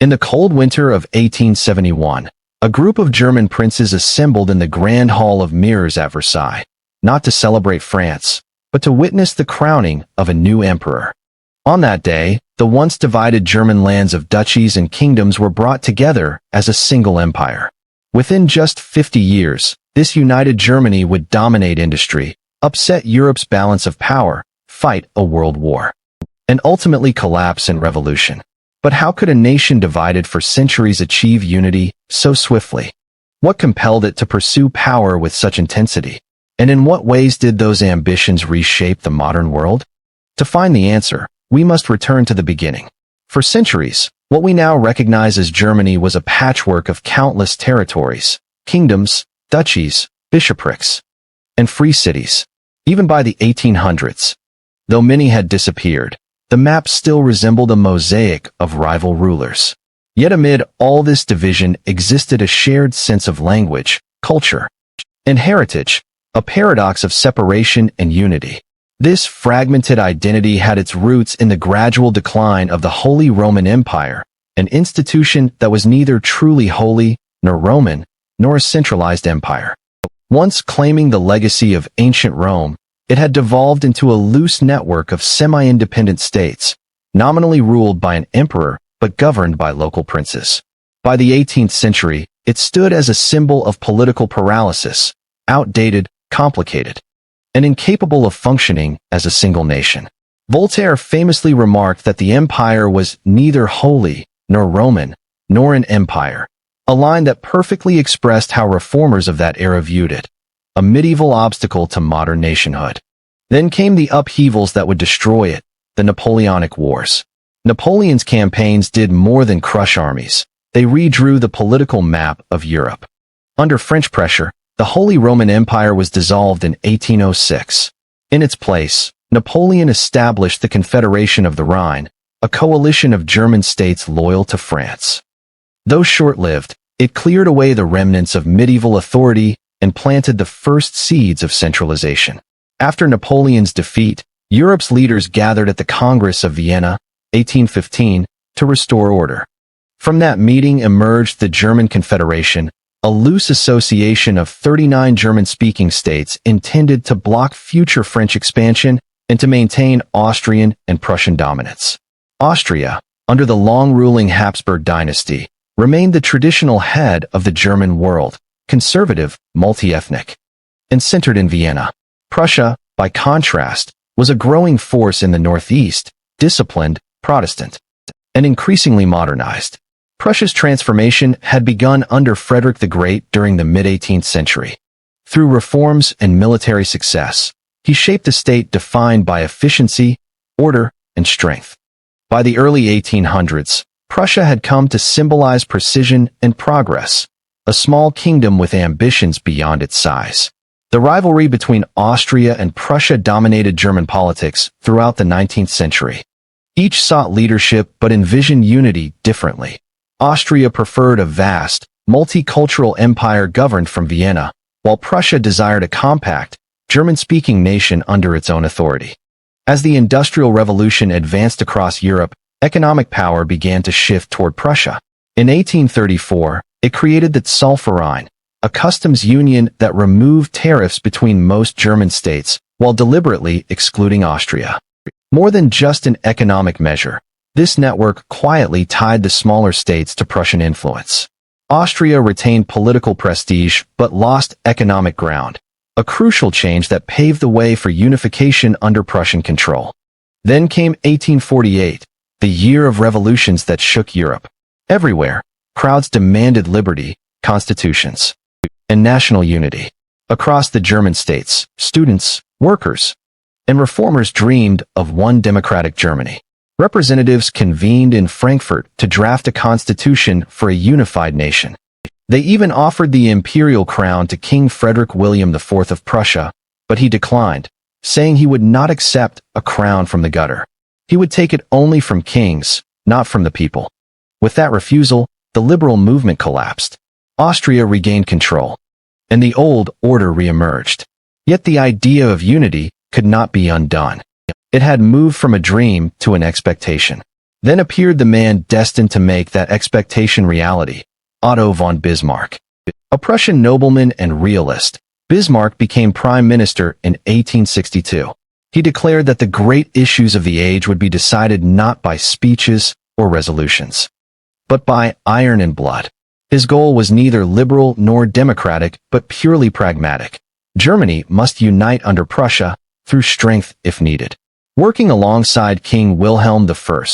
In the cold winter of 1871, a group of German princes assembled in the Grand Hall of Mirrors at Versailles, not to celebrate France, but to witness the crowning of a new emperor. On that day, the once divided German lands of duchies and kingdoms were brought together as a single empire. Within just 50 years, this united Germany would dominate industry, upset Europe's balance of power, fight a world war, and ultimately collapse in revolution. But how could a nation divided for centuries achieve unity so swiftly? What compelled it to pursue power with such intensity? And in what ways did those ambitions reshape the modern world? To find the answer, we must return to the beginning. For centuries, what we now recognize as Germany was a patchwork of countless territories, kingdoms, duchies, bishoprics, and free cities. Even by the 1800s, though many had disappeared, the map still resembled a mosaic of rival rulers. Yet amid all this division existed a shared sense of language, culture, and heritage, a paradox of separation and unity. This fragmented identity had its roots in the gradual decline of the Holy Roman Empire, an institution that was neither truly holy nor Roman, nor a centralized empire. Once claiming the legacy of ancient Rome, it had devolved into a loose network of semi-independent states, nominally ruled by an emperor but governed by local princes. By the 18th century, it stood as a symbol of political paralysis, outdated, complicated, and incapable of functioning as a single nation. Voltaire famously remarked that the empire was neither holy nor Roman, nor an empire, a line that perfectly expressed how reformers of that era viewed it, a medieval obstacle to modern nationhood. Then came the upheavals that would destroy it, the Napoleonic Wars. Napoleon's campaigns did more than crush armies. They redrew the political map of Europe. Under French pressure, the Holy Roman Empire was dissolved in 1806. In its place, Napoleon established the Confederation of the Rhine, a coalition of German states loyal to France. Though short-lived, it cleared away the remnants of medieval authority and planted the first seeds of centralization. After Napoleon's defeat, Europe's leaders gathered at the Congress of Vienna, 1815, to restore order. From that meeting emerged the German Confederation, a loose association of 39 German-speaking states intended to block future French expansion and to maintain Austrian and Prussian dominance. Austria, under the long-ruling Habsburg dynasty, remained the traditional head of the German world, conservative, multi-ethnic, and centered in Vienna. Prussia, by contrast, was a growing force in the northeast, disciplined, Protestant, and increasingly modernized. Prussia's transformation had begun under Frederick the Great during the mid-18th century. Through reforms and military success, he shaped a state defined by efficiency, order, and strength. By the early 1800s, Prussia had come to symbolize precision and progress, a small kingdom with ambitions beyond its size. The rivalry between Austria and Prussia dominated German politics throughout the 19th century. Each sought leadership but envisioned unity differently. Austria preferred a vast, multicultural empire governed from Vienna, while Prussia desired a compact, German-speaking nation under its own authority. As the Industrial Revolution advanced across Europe, economic power began to shift toward Prussia. In 1834, it created the Zollverein, a customs union that removed tariffs between most German states while deliberately excluding Austria. More than just an economic measure, this network quietly tied the smaller states to Prussian influence. Austria retained political prestige but lost economic ground, a crucial change that paved the way for unification under Prussian control. Then came 1848, the year of revolutions that shook Europe. Everywhere, crowds demanded liberty, constitutions, and national unity. Across the German states, students, workers, and reformers dreamed of one democratic Germany. Representatives convened in Frankfurt to draft a constitution for a unified nation. They even offered the imperial crown to King Frederick William IV of Prussia, but he declined, saying he would not accept a crown from the gutter. He would take it only from kings, not from the people. With that refusal, the liberal movement collapsed. Austria regained control, and the old order reemerged. Yet the idea of unity could not be undone. It had moved from a dream to an expectation. Then appeared the man destined to make that expectation reality, Otto von Bismarck. A Prussian nobleman and realist, Bismarck became prime minister in 1862. He declared that the great issues of the age would be decided not by speeches or resolutions, but by iron and blood. His goal was neither liberal nor democratic, but purely pragmatic. Germany must unite under Prussia, through strength if needed. Working alongside King Wilhelm I,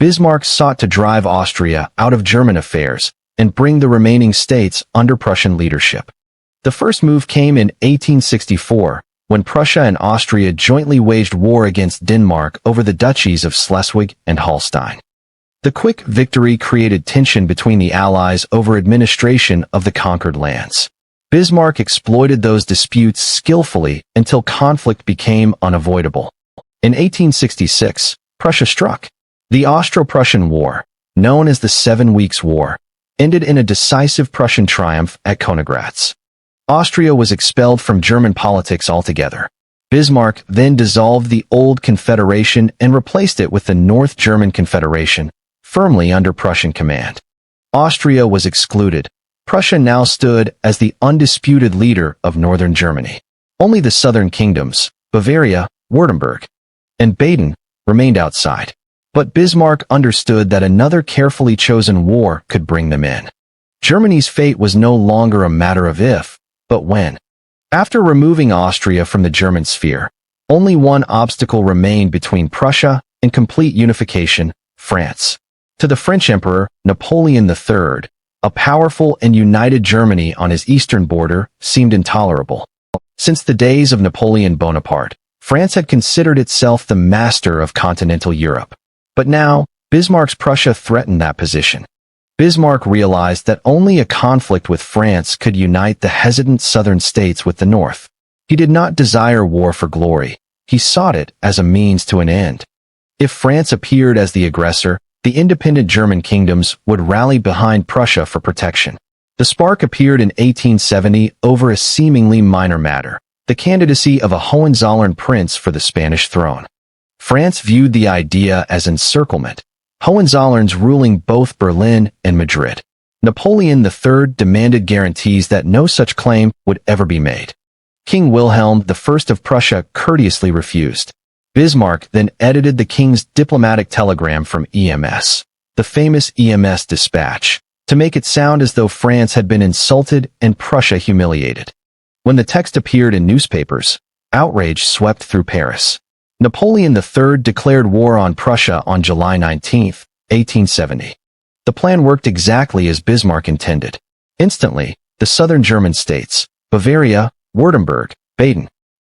Bismarck sought to drive Austria out of German affairs and bring the remaining states under Prussian leadership. The first move came in 1864, when Prussia and Austria jointly waged war against Denmark over the duchies of Schleswig and Holstein. The quick victory created tension between the Allies over administration of the conquered lands. Bismarck exploited those disputes skillfully until conflict became unavoidable. In 1866, Prussia struck. The Austro-Prussian War, known as the 7 Weeks' War, ended in a decisive Prussian triumph at Königgrätz. Austria was expelled from German politics altogether. Bismarck then dissolved the old confederation and replaced it with the North German Confederation, firmly under Prussian command. Austria was excluded. Prussia now stood as the undisputed leader of northern Germany. Only the southern kingdoms, Bavaria, Württemberg, and Baden, remained outside. But Bismarck understood that another carefully chosen war could bring them in. Germany's fate was no longer a matter of if, but when. After removing Austria from the German sphere, only one obstacle remained between Prussia and complete unification, France. To the French Emperor, Napoleon III, a powerful and united Germany on his eastern border seemed intolerable. Since the days of Napoleon Bonaparte, France had considered itself the master of continental Europe. But now, Bismarck's Prussia threatened that position. Bismarck realized that only a conflict with France could unite the hesitant southern states with the north. He did not desire war for glory. He sought it as a means to an end. If France appeared as the aggressor, the independent German kingdoms would rally behind Prussia for protection. The spark appeared in 1870 over a seemingly minor matter, the candidacy of a Hohenzollern prince for the Spanish throne. France viewed the idea as encirclement, Hohenzollerns ruling both Berlin and Madrid. Napoleon III demanded guarantees that no such claim would ever be made. King Wilhelm I of Prussia courteously refused. Bismarck then edited the king's diplomatic telegram from EMS, the famous EMS dispatch, to make it sound as though France had been insulted and Prussia humiliated. When the text appeared in newspapers, outrage swept through Paris. Napoleon III declared war on Prussia on July 19, 1870. The plan worked exactly as Bismarck intended. Instantly, the southern German states, Bavaria, Württemberg, Baden,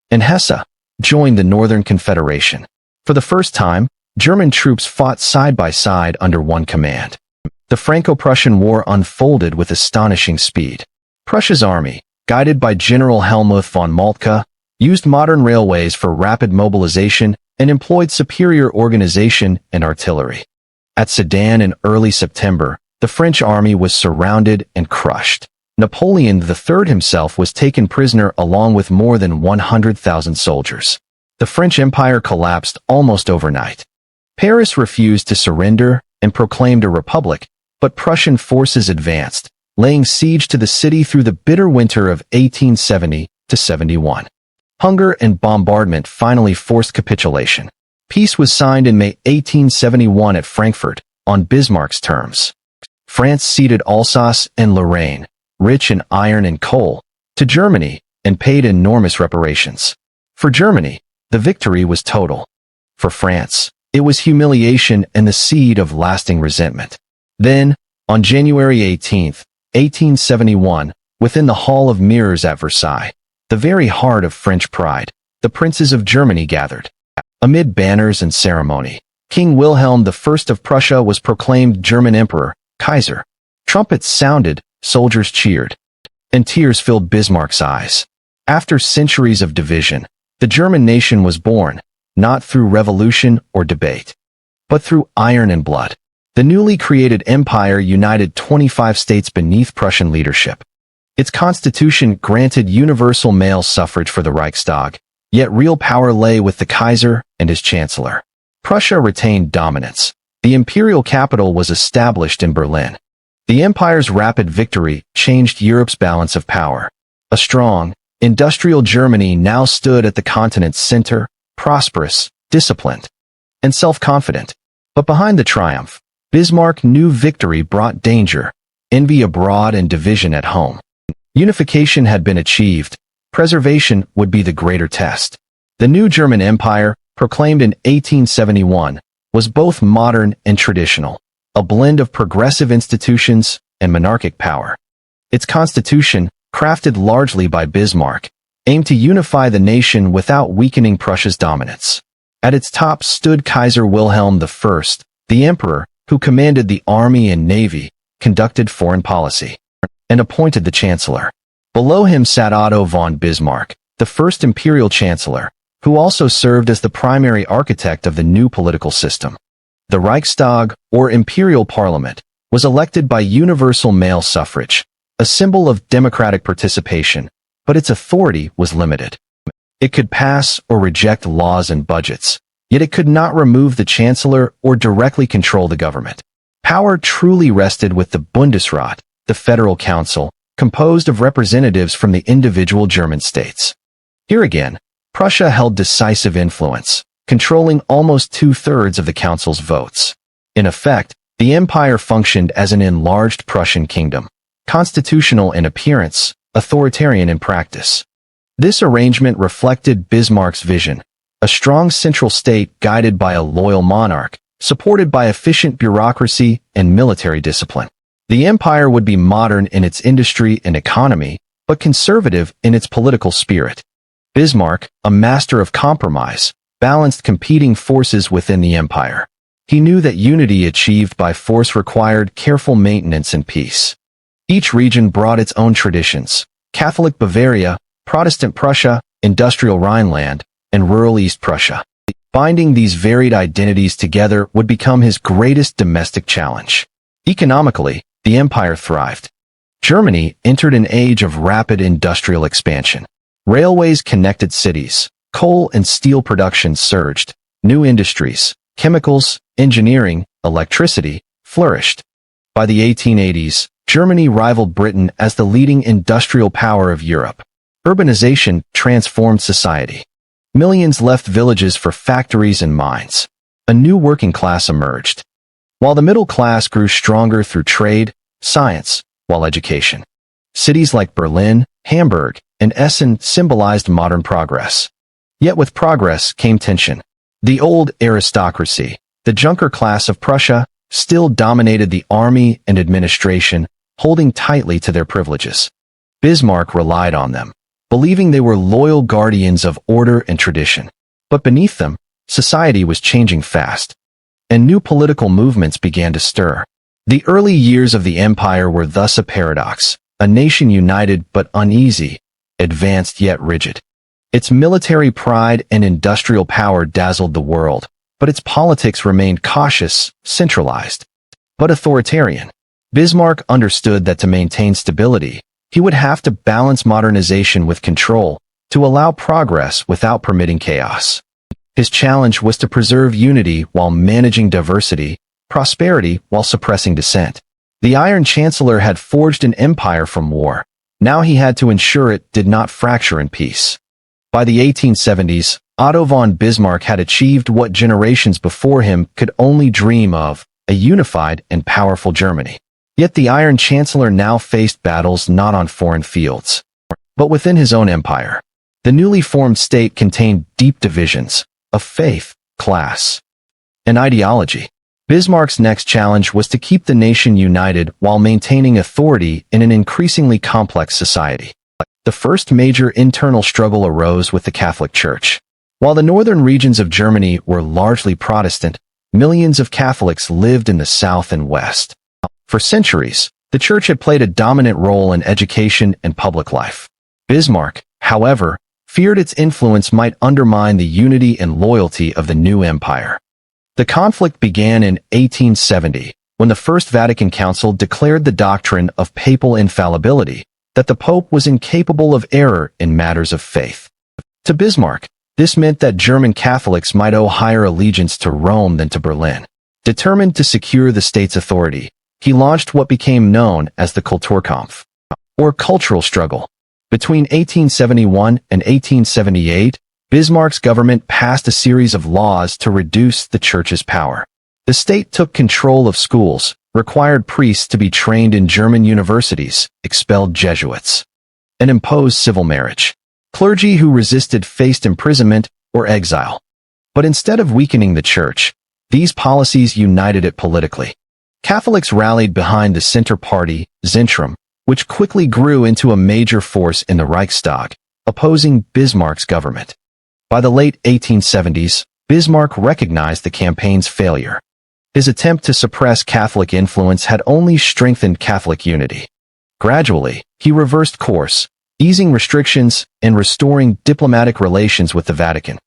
and Hesse, joined the Northern Confederation. For the first time, German troops fought side by side under one command. The Franco-Prussian War unfolded with astonishing speed. Prussia's army, guided by General Helmuth von Moltke, used modern railways for rapid mobilization and employed superior organization and artillery. At Sedan in early September, the French army was surrounded and crushed. Napoleon III himself was taken prisoner along with more than 100,000 soldiers. The French Empire collapsed almost overnight. Paris refused to surrender and proclaimed a republic, but Prussian forces advanced, laying siege to the city through the bitter winter of 1870-71. Hunger and bombardment finally forced capitulation. Peace was signed in May 1871 at Frankfurt, on Bismarck's terms. France ceded Alsace and Lorraine, rich in iron and coal, to Germany, and paid enormous reparations. For Germany, the victory was total. For France, it was humiliation and the seed of lasting resentment. Then, on January 18, 1871, within the Hall of Mirrors at Versailles, the very heart of French pride, the princes of Germany gathered. Amid banners and ceremony, King Wilhelm I of Prussia was proclaimed German Emperor, Kaiser. Trumpets sounded, soldiers cheered, and tears filled Bismarck's eyes. After centuries of division, the German nation was born, not through revolution or debate, but through iron and blood. The newly created empire united 25 states beneath Prussian leadership. Its constitution granted universal male suffrage for the Reichstag, yet real power lay with the Kaiser and his chancellor. Prussia retained dominance, The imperial capital was established in Berlin. The empire's rapid victory changed Europe's balance of power. A strong, industrial Germany now stood at the continent's center, prosperous, disciplined, and self-confident. But behind the triumph, Bismarck knew victory brought danger, envy abroad and division at home. Unification had been achieved. Preservation would be the greater test. The new German Empire, proclaimed in 1871, was both modern and traditional, a blend of progressive institutions and monarchic power. Its constitution, crafted largely by Bismarck, aimed to unify the nation without weakening Prussia's dominance. At its top stood Kaiser Wilhelm I, the emperor, who commanded the army and navy, conducted foreign policy, and appointed the chancellor. Below him sat Otto von Bismarck, the first imperial chancellor, who also served as the primary architect of the new political system. The Reichstag, or imperial parliament, was elected by universal male suffrage, a symbol of democratic participation, but its authority was limited. It could pass or reject laws and budgets, yet it could not remove the chancellor or directly control the government. Power truly rested with the Bundesrat, the federal council, composed of representatives from the individual German states. Here again, Prussia held decisive influence, controlling almost two-thirds of the council's votes. In effect, the empire functioned as an enlarged Prussian kingdom, constitutional in appearance, authoritarian in practice. This arrangement reflected Bismarck's vision, a strong central state guided by a loyal monarch, supported by efficient bureaucracy and military discipline. The empire would be modern in its industry and economy, but conservative in its political spirit. Bismarck, a master of compromise, balanced competing forces within the empire. He knew that unity achieved by force required careful maintenance and peace. Each region brought its own traditions: Catholic Bavaria, Protestant Prussia, industrial Rhineland, and rural East Prussia. Binding these varied identities together would become his greatest domestic challenge. Economically, the empire thrived. Germany entered an age of rapid industrial expansion. Railways connected cities, coal and steel production surged, new industries, chemicals, engineering, electricity, flourished. By the 1880s, Germany rivaled Britain as the leading industrial power of Europe. Urbanization transformed society. Millions left villages for factories and mines. A new working class emerged, while the middle class grew stronger through trade, science, while education. Cities like Berlin, Hamburg, and Essen symbolized modern progress. Yet with progress came tension. The old aristocracy, the Junker class of Prussia, still dominated the army and administration, holding tightly to their privileges. Bismarck relied on them, believing they were loyal guardians of order and tradition. But beneath them, society was changing fast, and new political movements began to stir. The early years of the empire were thus a paradox, a nation united but uneasy, advanced yet rigid. Its military pride and industrial power dazzled the world, but its politics remained cautious, centralized, but authoritarian. Bismarck understood that to maintain stability, he would have to balance modernization with control, to allow progress without permitting chaos. His challenge was to preserve unity while managing diversity, prosperity while suppressing dissent. The Iron Chancellor had forged an empire from war. Now he had to ensure it did not fracture in peace. By the 1870s, Otto von Bismarck had achieved what generations before him could only dream of, a unified and powerful Germany. Yet the Iron Chancellor now faced battles not on foreign fields, but within his own empire. The newly formed state contained deep divisions of faith, class, and ideology. Bismarck's next challenge was to keep the nation united while maintaining authority in an increasingly complex society. The first major internal struggle arose with the Catholic Church. While the northern regions of Germany were largely Protestant, millions of Catholics lived in the south and west. For centuries, the Church had played a dominant role in education and public life. Bismarck, however, feared its influence might undermine the unity and loyalty of the new empire. The conflict began in 1870, when the First Vatican Council declared the doctrine of papal infallibility, that the Pope was incapable of error in matters of faith. To Bismarck, this meant that German Catholics might owe higher allegiance to Rome than to Berlin. Determined to secure the state's authority, he launched what became known as the Kulturkampf, or cultural struggle. Between 1871 and 1878, Bismarck's government passed a series of laws to reduce the church's power. The state took control of schools, required priests to be trained in German universities, expelled Jesuits, and imposed civil marriage. Clergy who resisted faced imprisonment or exile. But instead of weakening the church, these policies united it politically. Catholics rallied behind the Center Party, Zentrum, which quickly grew into a major force in the Reichstag, opposing Bismarck's government. By the late 1870s, Bismarck recognized the campaign's failure. His attempt to suppress Catholic influence had only strengthened Catholic unity. Gradually, he reversed course, easing restrictions and restoring diplomatic relations with the Vatican.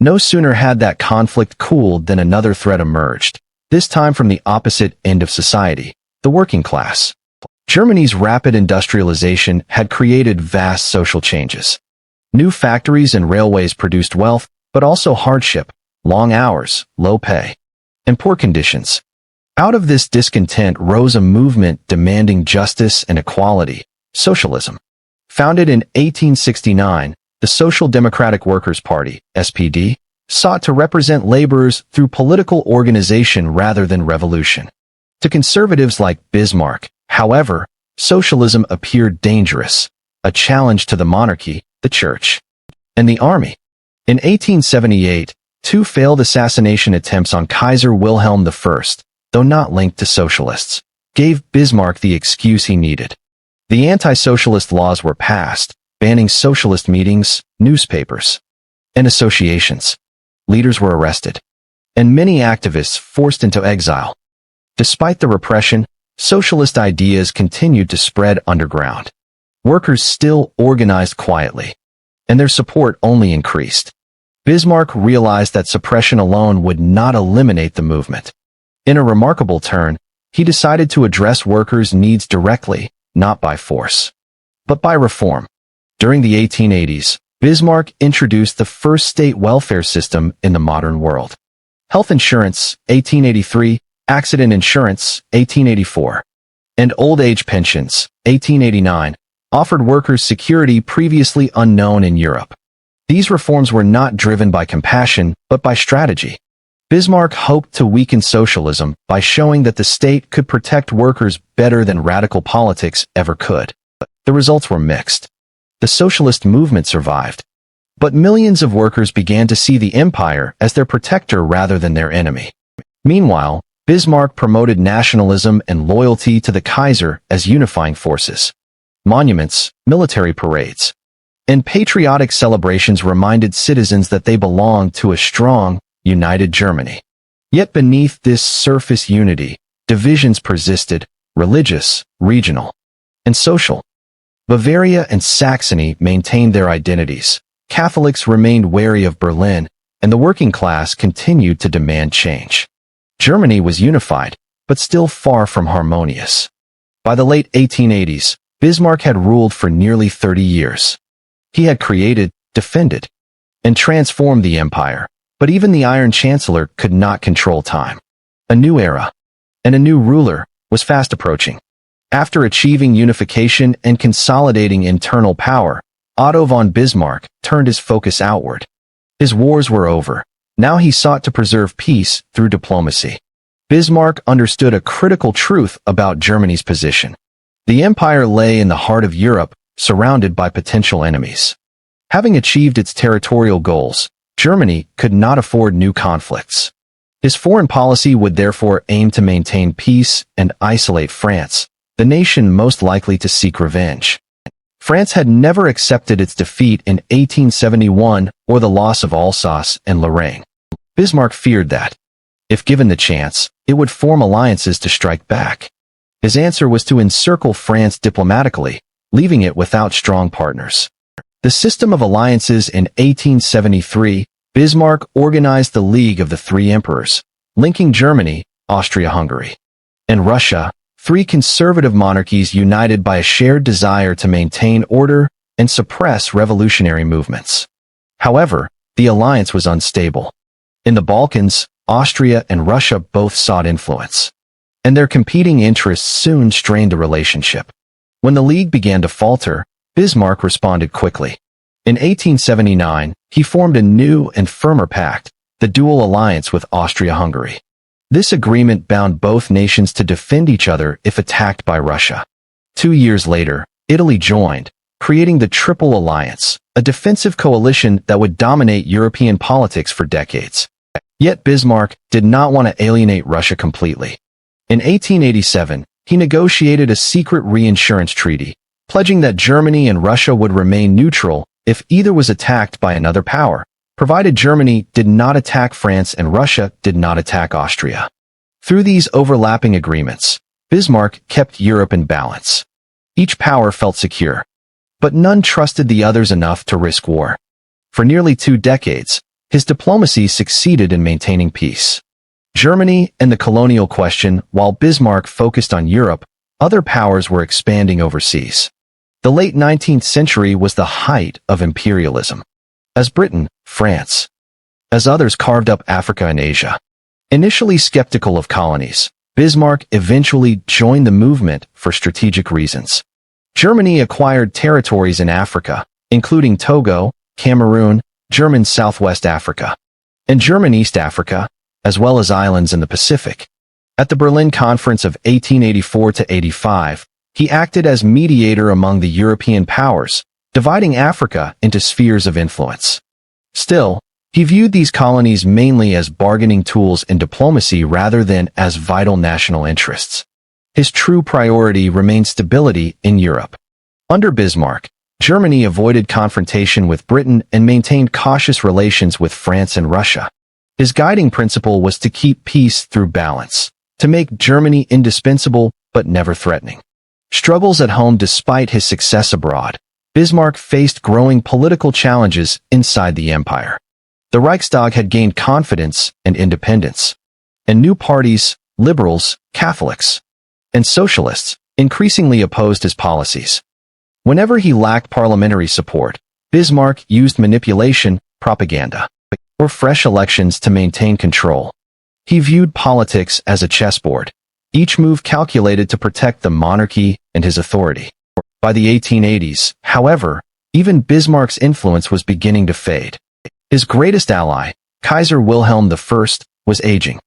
No sooner had that conflict cooled than another threat emerged, this time from the opposite end of society, the working class. Germany's rapid industrialization had created vast social changes. New factories and railways produced wealth, but also hardship, long hours, low pay, and poor conditions. Out of this discontent rose a movement demanding justice and equality, socialism. Founded in 1869, the Social Democratic Workers' Party, SPD, sought to represent laborers through political organization rather than revolution. To conservatives like Bismarck, however, socialism appeared dangerous, a challenge to the monarchy, the church, and the army. In 1878, two failed assassination attempts on Kaiser Wilhelm I, though not linked to socialists, gave Bismarck the excuse he needed. The anti-socialist laws were passed, banning socialist meetings, newspapers, and associations. Leaders were arrested, and many activists forced into exile. Despite the repression, socialist ideas continued to spread underground. Workers still organized quietly, and their support only increased. Bismarck realized that suppression alone would not eliminate the movement. In a remarkable turn, he decided to address workers' needs directly, not by force, but by reform. During the 1880s, Bismarck introduced the first state welfare system in the modern world. Health insurance, 1883, accident insurance, 1884, and old age pensions, 1889, offered workers security previously unknown in Europe. These reforms were not driven by compassion, but by strategy. Bismarck hoped to weaken socialism by showing that the state could protect workers better than radical politics ever could. The results were mixed. The socialist movement survived, but millions of workers began to see the empire as their protector rather than their enemy. Meanwhile, Bismarck promoted nationalism and loyalty to the Kaiser as unifying forces. Monuments, military parades, and patriotic celebrations reminded citizens that they belonged to a strong, united Germany. Yet beneath this surface unity, divisions persisted, religious, regional, and social. Bavaria and Saxony maintained their identities. Catholics remained wary of Berlin, and the working class continued to demand change. Germany was unified, but still far from harmonious. By the late 1880s, Bismarck had ruled for nearly 30 years. He had created, defended, and transformed the empire, but even the Iron Chancellor could not control time. A new era, and a new ruler, was fast approaching. After achieving unification and consolidating internal power, Otto von Bismarck turned his focus outward. His wars were over. Now he sought to preserve peace through diplomacy. Bismarck understood a critical truth about Germany's position. The empire lay in the heart of Europe, surrounded by potential enemies. Having achieved its territorial goals, Germany could not afford new conflicts. His foreign policy would therefore aim to maintain peace and isolate France, the nation most likely to seek revenge. France had never accepted its defeat in 1871 or the loss of Alsace and Lorraine. Bismarck feared that, if given the chance, it would form alliances to strike back. His answer was to encircle France diplomatically, leaving it without strong partners. The system of alliances in 1873, Bismarck organized the League of the Three Emperors, linking Germany, Austria-Hungary, and Russia, three conservative monarchies united by a shared desire to maintain order and suppress revolutionary movements. However, the alliance was unstable. In the Balkans, Austria and Russia both sought influence, and their competing interests soon strained the relationship. When the League began to falter, Bismarck responded quickly. In 1879, he formed a new and firmer pact, the Dual Alliance with Austria-Hungary. This agreement bound both nations to defend each other if attacked by Russia. 2 years later, Italy joined, creating the Triple Alliance, a defensive coalition that would dominate European politics for decades. Yet Bismarck did not want to alienate Russia completely. In 1887, he negotiated a secret reinsurance treaty, pledging that Germany and Russia would remain neutral if either was attacked by another power, provided Germany did not attack France and Russia did not attack Austria. Through these overlapping agreements, Bismarck kept Europe in balance. Each power felt secure, but none trusted the others enough to risk war. For nearly 2 decades, his diplomacy succeeded in maintaining peace. Germany and the colonial question, while Bismarck focused on Europe, other powers were expanding overseas. The late 19th century was the height of imperialism. As Britain, France, as others carved up Africa and Asia. Initially skeptical of colonies, Bismarck eventually joined the movement for strategic reasons. Germany acquired territories in Africa, including Togo, Cameroon, German Southwest Africa, and German East Africa, as well as islands in the Pacific. At the Berlin Conference of 1884-85, he acted as mediator among the European powers, dividing Africa into spheres of influence. Still, he viewed these colonies mainly as bargaining tools in diplomacy rather than as vital national interests. His true priority remained stability in Europe. Under Bismarck, Germany avoided confrontation with Britain and maintained cautious relations with France and Russia. His guiding principle was to keep peace through balance, to make Germany indispensable but never threatening. Struggles at home despite his success abroad, Bismarck faced growing political challenges inside the empire. The Reichstag had gained confidence and independence, and new parties, liberals, Catholics, and socialists, increasingly opposed his policies. Whenever he lacked parliamentary support, Bismarck used manipulation, propaganda, or fresh elections to maintain control. He viewed politics as a chessboard, each move calculated to protect the monarchy and his authority. By the 1880s, however, even Bismarck's influence was beginning to fade. His greatest ally, Kaiser Wilhelm I, was aging,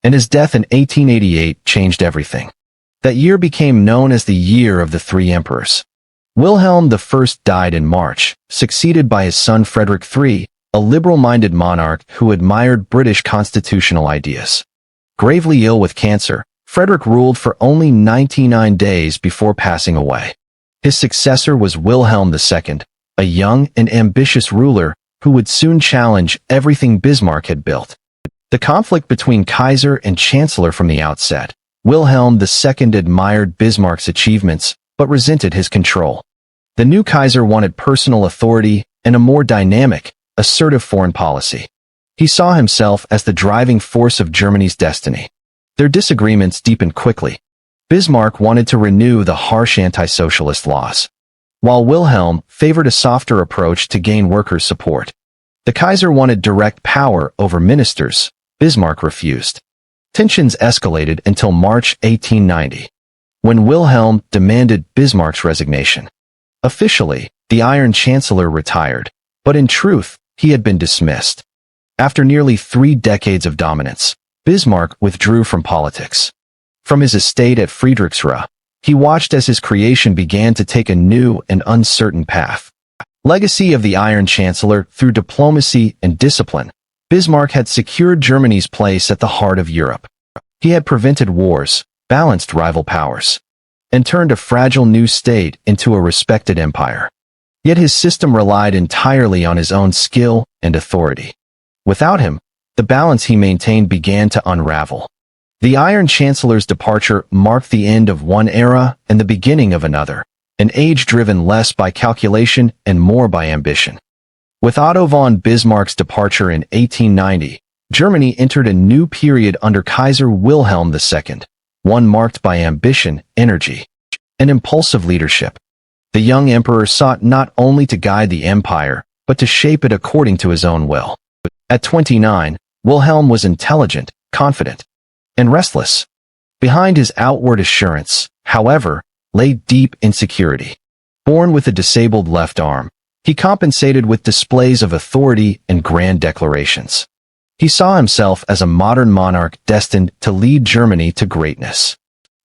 and his death in 1888 changed everything. That year became known as the Year of the Three Emperors. Wilhelm I died in March, succeeded by his son Frederick III, a liberal-minded monarch who admired British constitutional ideas. Gravely ill with cancer, Frederick ruled for only 99 days before passing away. His successor was Wilhelm II, a young and ambitious ruler who would soon challenge everything Bismarck had built. The conflict between Kaiser and Chancellor from the outset. Wilhelm II admired Bismarck's achievements, but resented his control. The new Kaiser wanted personal authority and a more dynamic, assertive foreign policy. He saw himself as the driving force of Germany's destiny. Their disagreements deepened quickly. Bismarck wanted to renew the harsh anti-socialist laws, while Wilhelm favored a softer approach to gain workers' support. The Kaiser wanted direct power over ministers. Bismarck refused. Tensions escalated until March 1890, when Wilhelm demanded Bismarck's resignation. Officially, the Iron Chancellor retired, but in truth, he had been dismissed. After nearly 3 decades of dominance, Bismarck withdrew from politics. From his estate at Friedrichsruh, he watched as his creation began to take a new and uncertain path. Legacy of the Iron Chancellor through diplomacy and discipline, Bismarck had secured Germany's place at the heart of Europe. He had prevented wars, balanced rival powers, and turned a fragile new state into a respected empire. Yet his system relied entirely on his own skill and authority. Without him, the balance he maintained began to unravel. The Iron Chancellor's departure marked the end of one era and the beginning of another, an age driven less by calculation and more by ambition. With Otto von Bismarck's departure in 1890, Germany entered a new period under Kaiser Wilhelm II, one marked by ambition, energy, and impulsive leadership. The young emperor sought not only to guide the empire, but to shape it according to his own will. At 29, Wilhelm was intelligent, confident, and restless. Behind his outward assurance, however, lay deep insecurity. Born with a disabled left arm, he compensated with displays of authority and grand declarations. He saw himself as a modern monarch destined to lead Germany to greatness.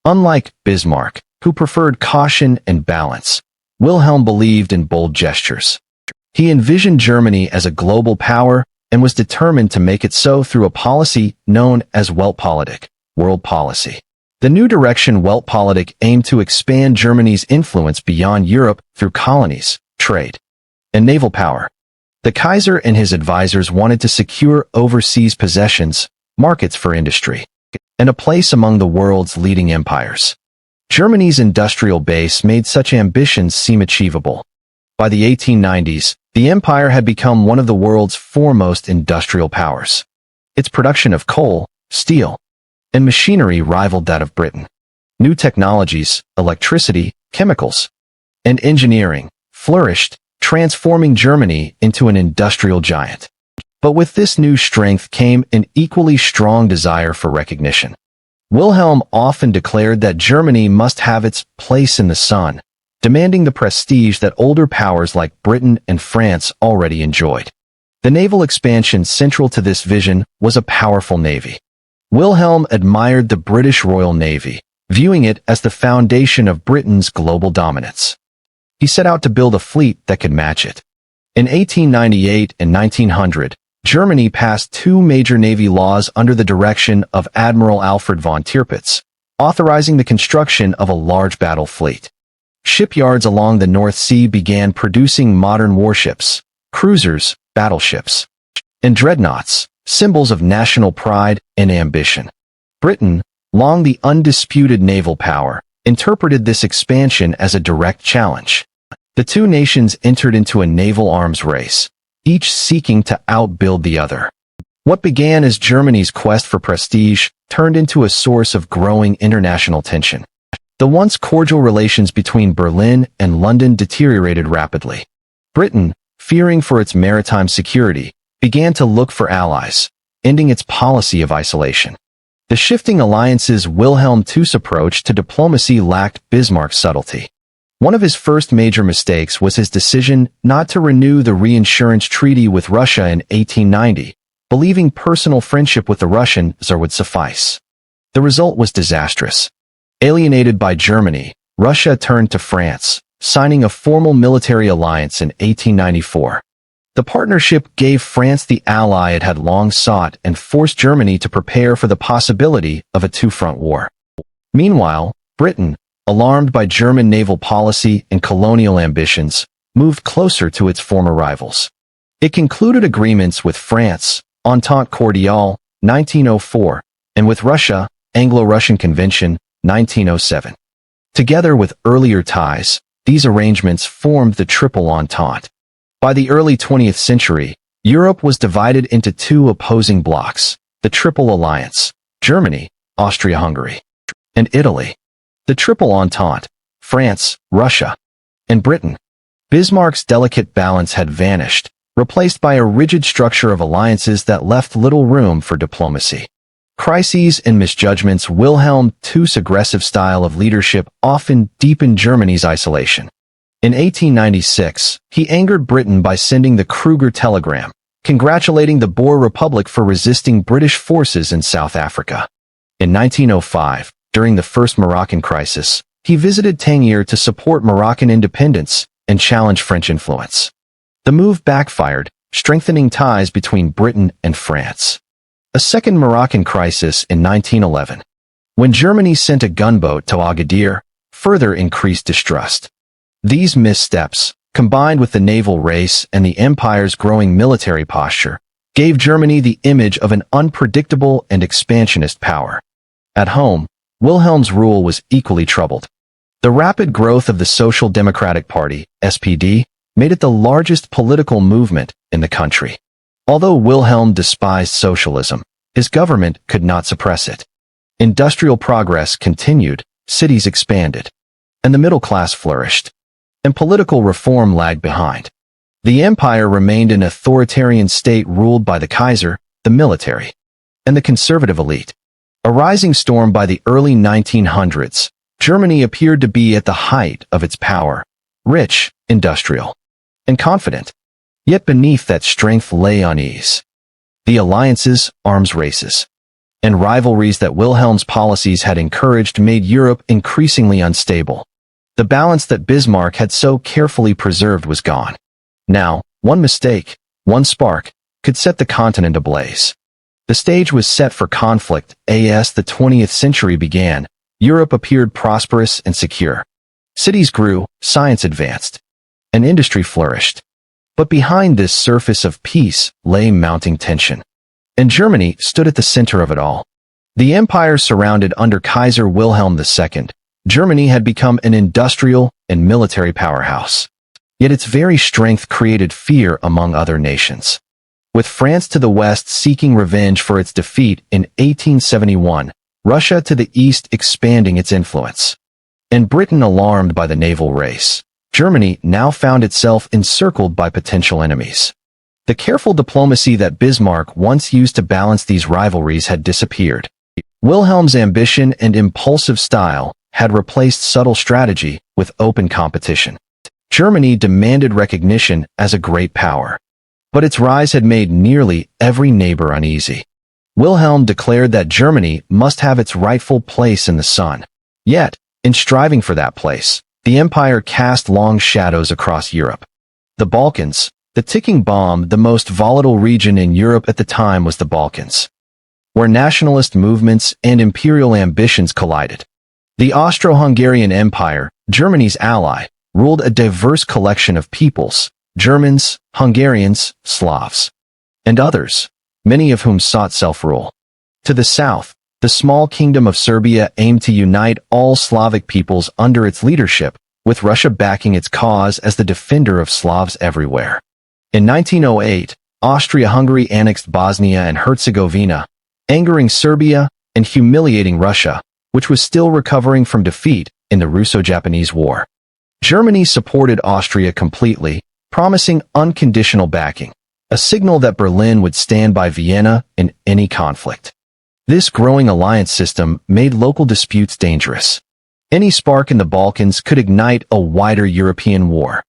Unlike Bismarck, who preferred caution and balance, Wilhelm believed in bold gestures. He envisioned Germany as a global power and was determined to make it so through a policy known as Weltpolitik, world policy. The new direction Weltpolitik aimed to expand Germany's influence beyond Europe through colonies, trade, and naval power. The Kaiser and his advisors wanted to secure overseas possessions, markets for industry, and a place among the world's leading empires. Germany's industrial base made such ambitions seem achievable. By the 1890s, the empire had become one of the world's foremost industrial powers. Its production of coal, steel, and machinery rivaled that of Britain. New technologies, electricity, chemicals, and engineering flourished, transforming Germany into an industrial giant. But with this new strength came an equally strong desire for recognition. Wilhelm often declared that Germany must have its place in the sun, demanding the prestige that older powers like Britain and France already enjoyed. The naval expansion central to this vision was a powerful navy. Wilhelm admired the British Royal Navy, viewing it as the foundation of Britain's global dominance. He set out to build a fleet that could match it. In 1898 and 1900, Germany passed two major navy laws under the direction of Admiral Alfred von Tirpitz, authorizing the construction of a large battle fleet. Shipyards along the North Sea began producing modern warships, cruisers, battleships, and dreadnoughts, symbols of national pride and ambition. Britain, long the undisputed naval power, interpreted this expansion as a direct challenge. The two nations entered into a naval arms race, each seeking to outbuild the other. What began as Germany's quest for prestige turned into a source of growing international tension. The once cordial relations between Berlin and London deteriorated rapidly. Britain, fearing for its maritime security, began to look for allies, ending its policy of isolation. The shifting alliances Wilhelm II's approach to diplomacy lacked Bismarck's subtlety. One of his first major mistakes was his decision not to renew the reinsurance treaty with Russia in 1890, believing personal friendship with the Russian Tsar would suffice. The result was disastrous. Alienated by Germany, Russia turned to France, signing a formal military alliance in 1894. The partnership gave France the ally it had long sought and forced Germany to prepare for the possibility of a two-front war. Meanwhile, Britain, alarmed by German naval policy and colonial ambitions, moved closer to its former rivals. It concluded agreements with France, Entente Cordiale, 1904, and with Russia, Anglo-Russian Convention, 1907. Together with earlier ties, these arrangements formed the Triple Entente. By the early 20th century, Europe was divided into two opposing blocs, the Triple Alliance, Germany, Austria-Hungary, and Italy. The Triple Entente, France, Russia, and Britain. Bismarck's delicate balance had vanished, replaced by a rigid structure of alliances that left little room for diplomacy. Crises and misjudgments Wilhelm II's aggressive style of leadership often deepened Germany's isolation. In 1896, he angered Britain by sending the Kruger telegram, congratulating the Boer Republic for resisting British forces in South Africa. In 1905, during the First Moroccan Crisis, he visited Tangier to support Moroccan independence and challenge French influence. The move backfired, strengthening ties between Britain and France. A second Moroccan crisis in 1911, when Germany sent a gunboat to Agadir, further increased distrust. These missteps, combined with the naval race and the empire's growing military posture, gave Germany the image of an unpredictable and expansionist power. At home, Wilhelm's rule was equally troubled. The rapid growth of the Social Democratic Party, SPD, made it the largest political movement in the country. Although Wilhelm despised socialism, his government could not suppress it. Industrial progress continued, cities expanded, and the middle class flourished. And political reform lagged behind. The empire remained an authoritarian state ruled by the Kaiser, the military, and the conservative elite. A rising storm by the early 1900s, Germany appeared to be at the height of its power, rich, industrial, and confident. Yet beneath that strength lay unease. The alliances, arms races, and rivalries that Wilhelm's policies had encouraged made Europe increasingly unstable. The balance that Bismarck had so carefully preserved was gone. Now, one mistake, one spark, could set the continent ablaze. The stage was set for conflict. As the 20th century began, Europe appeared prosperous and secure. Cities grew, science advanced, and industry flourished. But behind this surface of peace lay mounting tension. And Germany stood at the center of it all. The empire surrounded under Kaiser Wilhelm II, Germany had become an industrial and military powerhouse. Yet its very strength created fear among other nations. With France to the west seeking revenge for its defeat in 1871, Russia to the east expanding its influence, and Britain alarmed by the naval race, Germany now found itself encircled by potential enemies. The careful diplomacy that Bismarck once used to balance these rivalries had disappeared. Wilhelm's ambition and impulsive style had replaced subtle strategy with open competition. Germany demanded recognition as a great power, but its rise had made nearly every neighbor uneasy. Wilhelm declared that Germany must have its rightful place in the sun. Yet, in striving for that place, the empire cast long shadows across Europe. The Balkans, the ticking bomb, the most volatile region in Europe at the time was the Balkans, where nationalist movements and imperial ambitions collided. The Austro-Hungarian Empire, Germany's ally, ruled a diverse collection of peoples, Germans, Hungarians, Slavs, and others, many of whom sought self-rule. To the south, the small kingdom of Serbia aimed to unite all Slavic peoples under its leadership, with Russia backing its cause as the defender of Slavs everywhere. In 1908, Austria-Hungary annexed Bosnia and Herzegovina, angering Serbia and humiliating Russia, which was still recovering from defeat in the Russo-Japanese War. Germany supported Austria completely, promising unconditional backing, a signal that Berlin would stand by Vienna in any conflict. This growing alliance system made local disputes dangerous. Any spark in the Balkans could ignite a wider European war.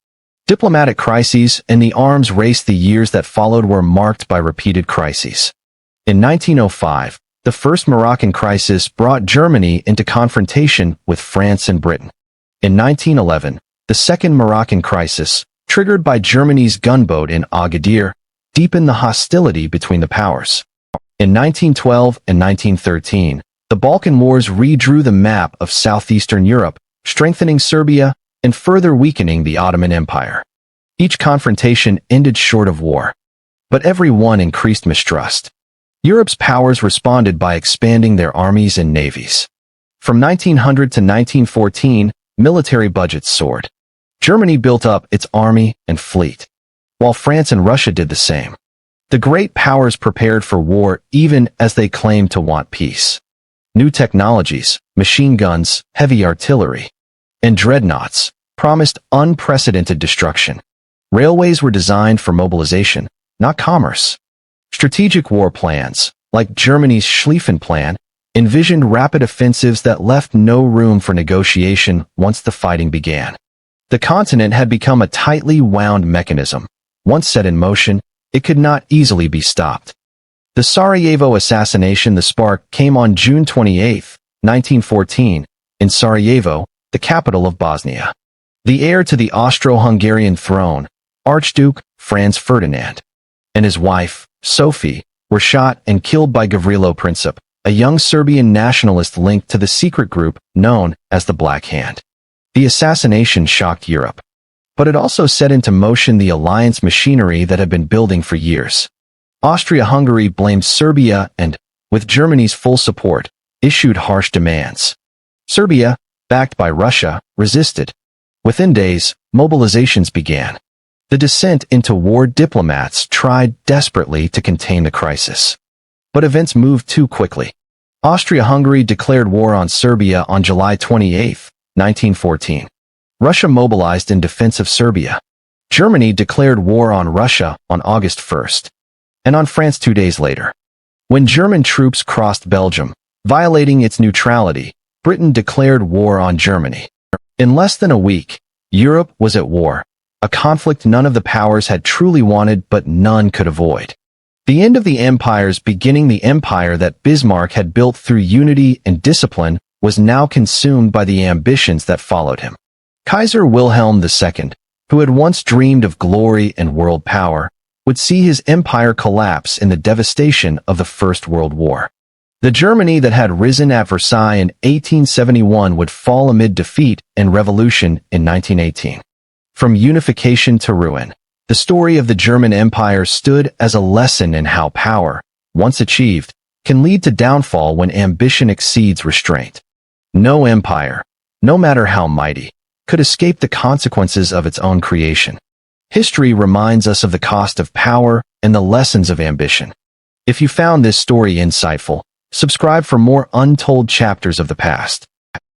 Diplomatic crises and the arms race the years that followed were marked by repeated crises. In 1905, the First Moroccan Crisis brought Germany into confrontation with France and Britain. In 1911, the Second Moroccan Crisis, triggered by Germany's gunboat in Agadir, deepened the hostility between the powers. In 1912 and 1913, the Balkan Wars redrew the map of southeastern Europe, strengthening Serbia and further weakening the Ottoman Empire. Each confrontation ended short of war, but every one increased mistrust. Europe's powers responded by expanding their armies and navies. From 1900 to 1914, military budgets soared. Germany built up its army and fleet, while France and Russia did the same. The great powers prepared for war even as they claimed to want peace. New technologies, machine guns, heavy artillery, and dreadnoughts promised unprecedented destruction. Railways were designed for mobilization, not commerce. Strategic war plans, like Germany's Schlieffen Plan, envisioned rapid offensives that left no room for negotiation once the fighting began. The continent had become a tightly wound mechanism. Once set in motion, it could not easily be stopped. The Sarajevo assassination. The spark came on June 28, 1914, in Sarajevo, the capital of Bosnia. The heir to the Austro-Hungarian throne, Archduke Franz Ferdinand, and his wife, Sophie, were shot and killed by Gavrilo Princip, a young Serbian nationalist linked to the secret group known as the Black Hand. The assassination shocked Europe, but it also set into motion the alliance machinery that had been building for years. Austria-Hungary blamed Serbia and, with Germany's full support, issued harsh demands. Serbia, backed by Russia, resisted. Within days, mobilizations began. The descent into war. Diplomats tried desperately to contain the crisis, but events moved too quickly. Austria-Hungary declared war on Serbia on July 28, 1914. Russia mobilized in defense of Serbia. Germany declared war on Russia on August 1, and on France 2 days later. When German troops crossed Belgium, violating its neutrality, Britain declared war on Germany. In less than a week, Europe was at war, a conflict none of the powers had truly wanted but none could avoid. The end of the empires, beginning the empire that Bismarck had built through unity and discipline, was now consumed by the ambitions that followed him. Kaiser Wilhelm II, who had once dreamed of glory and world power, would see his empire collapse in the devastation of the First World War. The Germany that had risen at Versailles in 1871 would fall amid defeat and revolution in 1918. From unification to ruin, the story of the German Empire stood as a lesson in how power, once achieved, can lead to downfall when ambition exceeds restraint. No empire, no matter how mighty, could escape the consequences of its own creation. History reminds us of the cost of power and the lessons of ambition. If you found this story insightful, subscribe for more untold chapters of the past.